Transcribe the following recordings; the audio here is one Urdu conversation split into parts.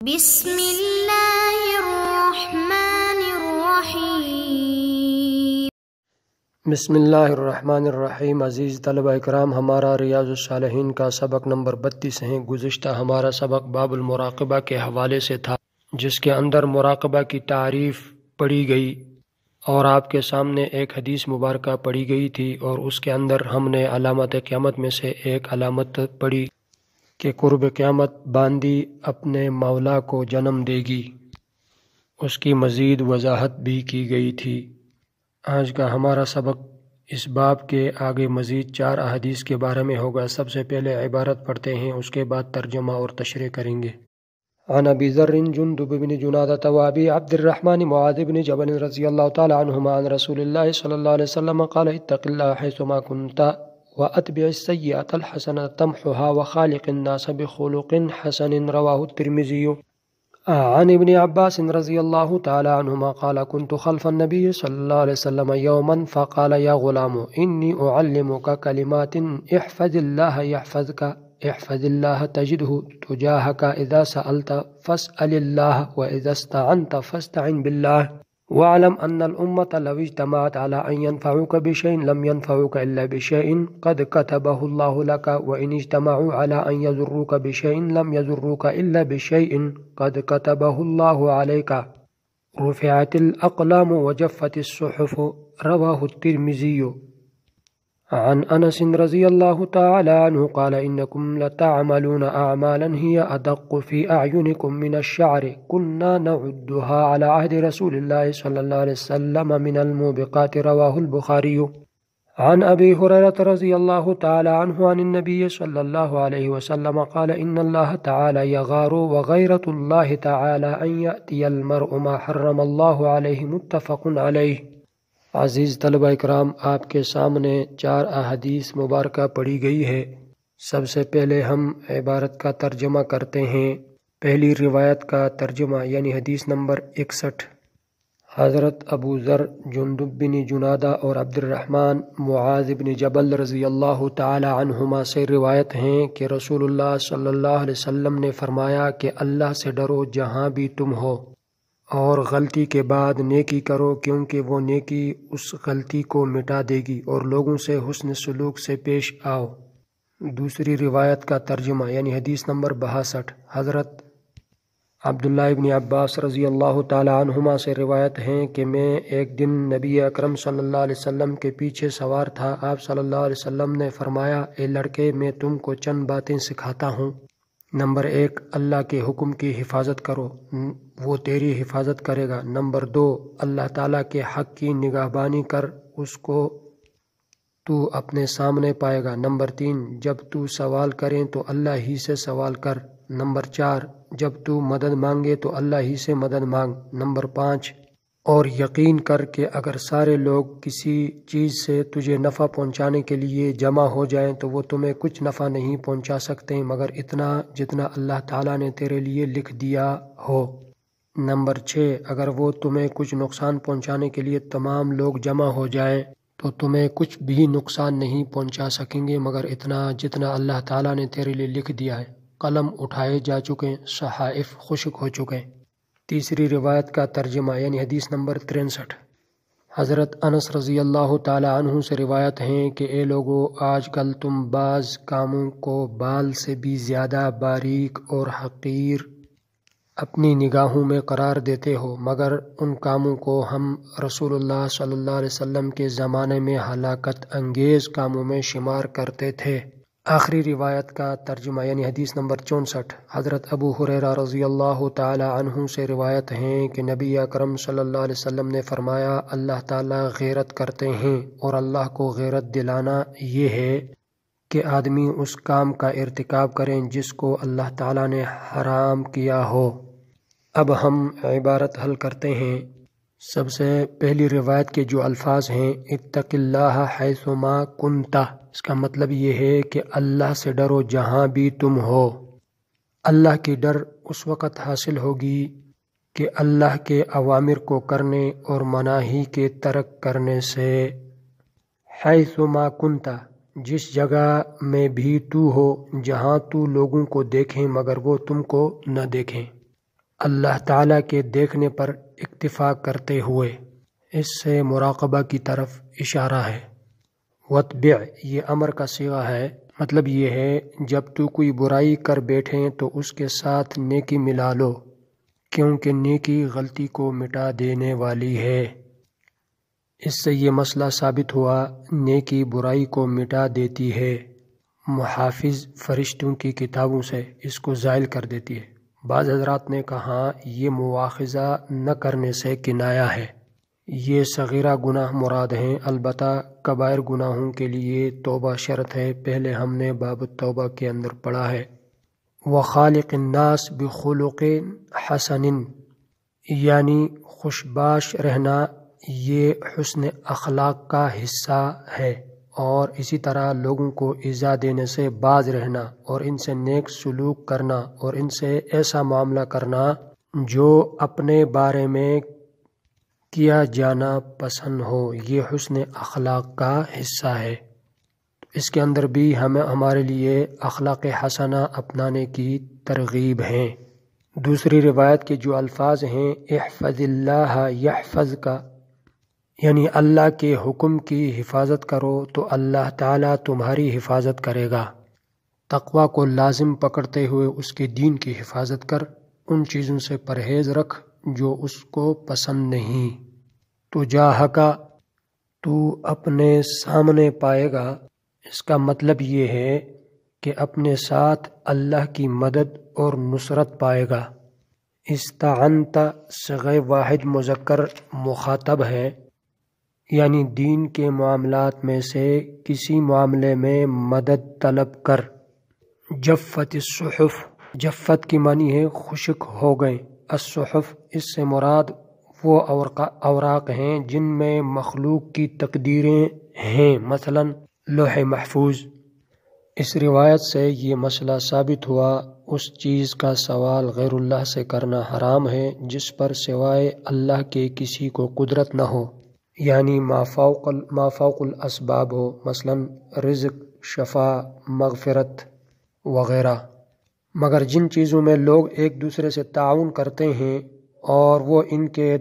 بسم اللہ الرحمن الرحیم۔ بسم اللہ الرحمن الرحیم۔ عزیز طلبہ اکرام، ہمارا ریاض الصالحین کا سبق نمبر 32 ہے۔ گزشتہ ہمارا سبق باب المراقبہ کے حوالے سے تھا، جس کے اندر مراقبہ کی تعریف پڑھی گئی اور آپ کے سامنے ایک حدیث مبارکہ پڑھی گئی تھی، اور اس کے اندر ہم نے علامت قیامت میں سے ایک علامت پڑھی کہ قرب قیامت باندی اپنے مولا کو جنم دے گی۔ اس کی مزید وضاحت بھی کی گئی تھی۔ آج کا ہمارا سبق اس باب کے آگے مزید 4 احادیث کے بارے میں ہوگا۔ سب سے پہلے عبارت پڑھتے ہیں، اس کے بعد ترجمہ اور تشریح کریں گے۔ عن ابی ذر جندب بن جنادۃ وابی عبد الرحمن معاذ بن جبل رضی اللہ تعالی عنہما عن رسول اللہ صلی اللہ علیہ وسلم قال اتق اللہ حیثما کنت واتبع السیئۃ الحسنۃ تمحها وخالق الناس بخلق حسن رواه الترمذی۔ عن ابن عباس رضی اللہ تعالی عنہما قال كنت خلف النبی صلی اللہ علیہ وسلم یوما فقال یا غلام انی اعلمک کلمات احفظ اللہ یحفظک احفظ اللہ تجدہ تجاہک اذا سألت فاسأل اللہ واذا استعنت فاستعن باللہ واعلم ان الامة لو اجتمعت على ان ينفعوك بشيء لم ينفعوك الا بشيء قد كتبه الله لك وان اجتمعوا على ان يضروك بشيء لم يضروك الا بشيء قد كتبه الله عليك رفعت الاقلام وجفت الصحف رواه الترمذي۔ عن انس رضی اللہ تعالی عنہ قال انکم لتعملون اعمالا هي ادق في اعینکم من الشعر كنا نعدها على عهد رسول الله صلی اللہ علیہ وسلم من الموبقات رواه البخاری۔ عن ابی ہریرہ رضی اللہ تعالی عنہ عن النبی صلی اللہ علیہ وسلم قال ان اللہ تعالی یغار وغیرۃ اللہ تعالی ان یأتی المرء ما حرم اللہ علیہ متفق علیہ۔ عزیز طلبہ اکرام، آپ کے سامنے 4 احادیث مبارکہ پڑھی گئی ہے۔ سب سے پہلے ہم عبارت کا ترجمہ کرتے ہیں۔ پہلی روایت کا ترجمہ یعنی حدیث نمبر 61۔ حضرت ابو ذر جندب بن جنادہ اور عبد الرحمن معاذ بن جبل رضی اللہ تعالی عنہما سے روایت ہیں کہ رسول اللہ صلی اللہ علیہ وسلم نے فرمایا کہ اللہ سے ڈرو جہاں بھی تم ہو، اور غلطی کے بعد نیکی کرو، کیونکہ وہ نیکی اس غلطی کو مٹا دے گی، اور لوگوں سے حسن سلوک سے پیش آؤ۔ دوسری روایت کا ترجمہ یعنی حدیث نمبر 62۔ حضرت عبداللہ ابن عباس رضی اللہ تعالی عنہما سے روایت ہیں کہ میں ایک دن نبی اکرم صلی اللہ علیہ وسلم کے پیچھے سوار تھا۔ آپ صلی اللہ علیہ وسلم نے فرمایا، اے لڑکے، میں تم کو چند باتیں سکھاتا ہوں۔ نمبر 1، اللہ کے حکم کی حفاظت کرو، وہ تیری حفاظت کرے گا۔ نمبر 2، اللہ تعالیٰ کے حق کی نگہبانی کر، اس کو تو اپنے سامنے پائے گا۔ نمبر 3، جب تو سوال کریں تو اللہ ہی سے سوال کر۔ نمبر 4، جب تو مدد مانگے تو اللہ ہی سے مدد مانگ۔ نمبر 5، اور یقین کر کہ اگر سارے لوگ کسی چیز سے تجھے نفع پہنچانے کے لیے جمع ہو جائیں تو وہ تمہیں کچھ نفع نہیں پہنچا سکتے مگر اتنا جتنا اللہ تعالیٰ نے تیرے لیے لکھ دیا ہو۔ نمبر 6، اگر وہ تمہیں کچھ نقصان پہنچانے کے لیے تمام لوگ جمع ہو جائیں تو تمہیں کچھ بھی نقصان نہیں پہنچا سکیں گے مگر اتنا جتنا اللہ تعالیٰ نے تیرے لیے لکھ دیا ہے۔ قلم اٹھائے جا چکے، صحائف خشک ہو چکے۔ تیسری روایت کا ترجمہ یعنی حدیث نمبر 63۔ حضرت انس رضی اللہ تعالی عنہ سے روایت ہیں کہ اے لوگو، آج کل تم بعض کاموں کو بال سے بھی زیادہ باریک اور حقیر اپنی نگاہوں میں قرار دیتے ہو، مگر ان کاموں کو ہم رسول اللہ صلی اللہ علیہ وسلم کے زمانے میں ہلاکت انگیز کاموں میں شمار کرتے تھے۔ آخری روایت کا ترجمہ یعنی حدیث نمبر 64۔ حضرت ابو ہریرہ رضی اللہ تعالی عنہ سے روایت ہیں کہ نبی اکرم صلی اللہ علیہ وسلم نے فرمایا، اللہ تعالیٰ غیرت کرتے ہیں، اور اللہ کو غیرت دلانا یہ ہے کہ آدمی اس کام کا ارتکاب کریں جس کو اللہ تعالیٰ نے حرام کیا ہو۔ اب ہم عبارت حل کرتے ہیں۔ سب سے پہلی روایت کے جو الفاظ ہیں، اتق اللہ حیثما کنت، اس کا مطلب یہ ہے کہ اللہ سے ڈرو جہاں بھی تم ہو۔ اللہ کی ڈر اس وقت حاصل ہوگی کہ اللہ کے اوامر کو کرنے اور مناہی کے ترک کرنے سے۔ حیثما کنت، جس جگہ میں بھی تو ہو، جہاں تو لوگوں کو دیکھیں مگر وہ تم کو نہ دیکھیں۔ اللہ تعالیٰ کے دیکھنے پر اکتفا کرتے ہوئے، اس سے مراقبہ کی طرف اشارہ ہے۔ واتبع یہ امر کا صیغہ ہے، مطلب یہ ہے جب تو کوئی برائی کر بیٹھیں تو اس کے ساتھ نیکی ملا لو، کیونکہ نیکی غلطی کو مٹا دینے والی ہے۔ اس سے یہ مسئلہ ثابت ہوا نیکی برائی کو مٹا دیتی ہے، محافظ فرشتوں کی کتابوں سے اس کو زائل کر دیتی ہے۔ بعض حضرات نے کہا یہ مواخذہ نہ کرنے سے کنایہ ہے، یہ صغیرہ گناہ مراد ہیں، البتہ کبائر گناہوں کے لیے توبہ شرط ہے، پہلے ہم نے باب التوبہ کے اندر پڑھا ہے۔ وخالق الناس بخلق حسن، یعنی خوشباش رہنا یہ حسن اخلاق کا حصہ ہے، اور اسی طرح لوگوں کو ایذا دینے سے باز رہنا اور ان سے نیک سلوک کرنا اور ان سے ایسا معاملہ کرنا جو اپنے بارے میں کیا جانا پسند ہو، یہ حسن اخلاق کا حصہ ہے۔ اس کے اندر بھی ہمارے لیے اخلاق حسنہ اپنانے کی ترغیب ہیں۔ دوسری روایت کے جو الفاظ ہیں احفظ اللہ یحفظ کا، یعنی اللہ کے حکم کی حفاظت کرو تو اللہ تعالیٰ تمہاری حفاظت کرے گا۔ تقوی کو لازم پکڑتے ہوئے اس کے دین کی حفاظت کر، ان چیزوں سے پرہیز رکھ جو اس کو پسند نہیں۔ تو جاہکا، تو اپنے سامنے پائے گا، اس کا مطلب یہ ہے کہ اپنے ساتھ اللہ کی مدد اور نصرت پائے گا۔ استعنت صیغہ واحد مذکر مخاطب ہے، یعنی دین کے معاملات میں سے کسی معاملے میں مدد طلب کر۔ جفت الصحف، جفت کی معنی ہے خشک ہو گئے، الصحف اس سے مراد وہ اوراق ہیں جن میں مخلوق کی تقدیریں ہیں، مثلا لوح محفوظ۔ اس روایت سے یہ مسئلہ ثابت ہوا اس چیز کا سوال غیر اللہ سے کرنا حرام ہے جس پر سوائے اللہ کے کسی کو قدرت نہ ہو، یعنی ما فوق الاسباب ہو، مثلا رزق، شفا، مغفرت وغیرہ۔ مگر جن چیزوں میں لوگ ایک دوسرے سے تعاون کرتے ہیں اور وہ ان کے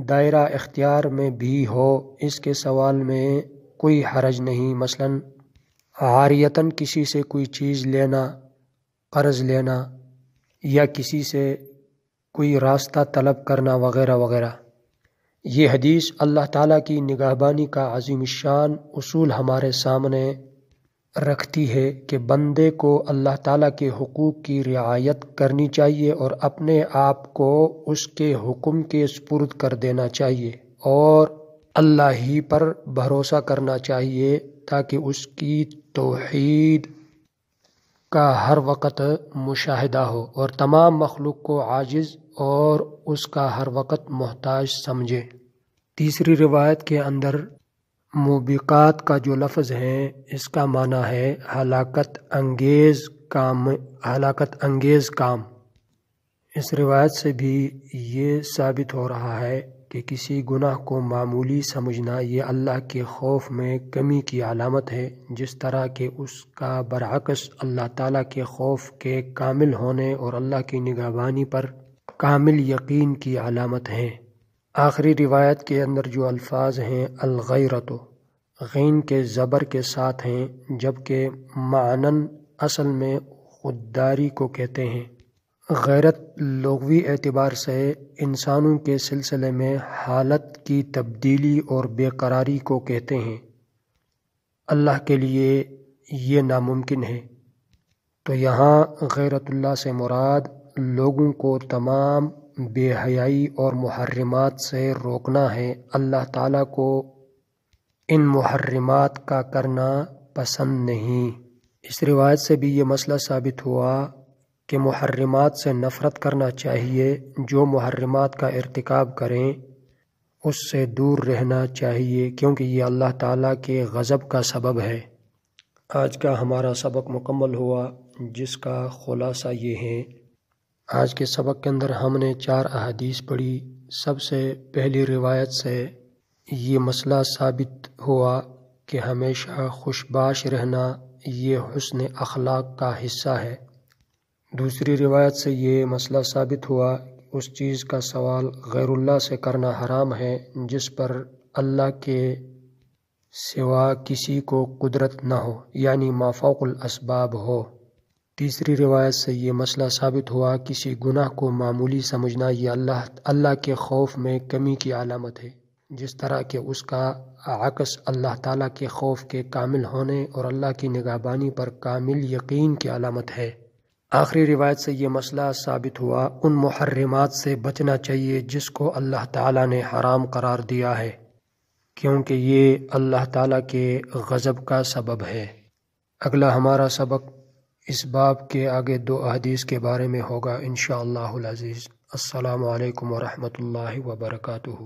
دائرہ اختیار میں بھی ہو، اس کے سوال میں کوئی حرج نہیں، مثلا عاریتاً کسی سے کوئی چیز لینا، قرض لینا، یا کسی سے کوئی راستہ طلب کرنا وغیرہ وغیرہ۔ یہ حدیث اللہ تعالیٰ کی نگہبانی کا عظیم الشان اصول ہمارے سامنے رکھتی ہے کہ بندے کو اللہ تعالیٰ کے حقوق کی رعایت کرنی چاہیے اور اپنے آپ کو اس کے حکم کے سپرد کر دینا چاہیے اور اللہ ہی پر بھروسہ کرنا چاہیے تاکہ اس کی توحید کا ہر وقت مشاہدہ ہو اور تمام مخلوق کو عاجز اور اس کا ہر وقت محتاج سمجھے۔ تیسری روایت کے اندر موبقات کا جو لفظ ہے اس کا معنی ہے ہلاکت انگیز کام۔ اس روایت سے بھی یہ ثابت ہو رہا ہے کہ کسی گناہ کو معمولی سمجھنا یہ اللہ کے خوف میں کمی کی علامت ہے، جس طرح کہ اس کا برعکس اللہ تعالیٰ کے خوف کے کامل ہونے اور اللہ کی نگہبانی پر کامل یقین کی علامت ہے۔ آخری روایت کے اندر جو الفاظ ہیں الغیرۃ، غین کے زبر کے ساتھ ہیں، جبکہ معنن اصل میں خودداری کو کہتے ہیں۔ غیرت لغوی اعتبار سے انسانوں کے سلسلے میں حالت کی تبدیلی اور بے قراری کو کہتے ہیں۔ اللہ کے لیے یہ ناممکن ہے، تو یہاں غیرت اللہ سے مراد لوگوں کو تمام بے حیائی اور محرمات سے روکنا ہے۔ اللہ تعالیٰ کو ان محرمات کا کرنا پسند نہیں۔ اس روایت سے بھی یہ مسئلہ ثابت ہوا کہ محرمات سے نفرت کرنا چاہیے، جو محرمات کا ارتکاب کریں اس سے دور رہنا چاہیے، کیونکہ یہ اللہ تعالیٰ کے غضب کا سبب ہے۔ آج کا ہمارا سبق مکمل ہوا، جس کا خلاصہ یہ ہے۔ آج کے سبق کے اندر ہم نے 4 احادیث پڑھی۔ سب سے پہلی روایت سے یہ مسئلہ ثابت ہوا کہ ہمیشہ خوشباش رہنا یہ حسن اخلاق کا حصہ ہے۔ دوسری روایت سے یہ مسئلہ ثابت ہوا اس چیز کا سوال غیر اللہ سے کرنا حرام ہے جس پر اللہ کے سوا کسی کو قدرت نہ ہو، یعنی ما فوق الاسباب ہو۔ تیسری روایت سے یہ مسئلہ ثابت ہوا کسی گناہ کو معمولی سمجھنا یہ اللہ کے خوف میں کمی کی علامت ہے، جس طرح کہ اس کا عکس اللہ تعالیٰ کے خوف کے کامل ہونے اور اللہ کی نگہبانی پر کامل یقین کی علامت ہے۔ آخری روایت سے یہ مسئلہ ثابت ہوا ان محرمات سے بچنا چاہیے جس کو اللہ تعالیٰ نے حرام قرار دیا ہے، کیونکہ یہ اللہ تعالیٰ کے غضب کا سبب ہے۔ اگلا ہمارا سبق اس باب کے آگے 2 احادیث کے بارے میں ہوگا انشاءاللہ العزیز۔ السلام علیکم ورحمۃ اللہ وبرکاتہ۔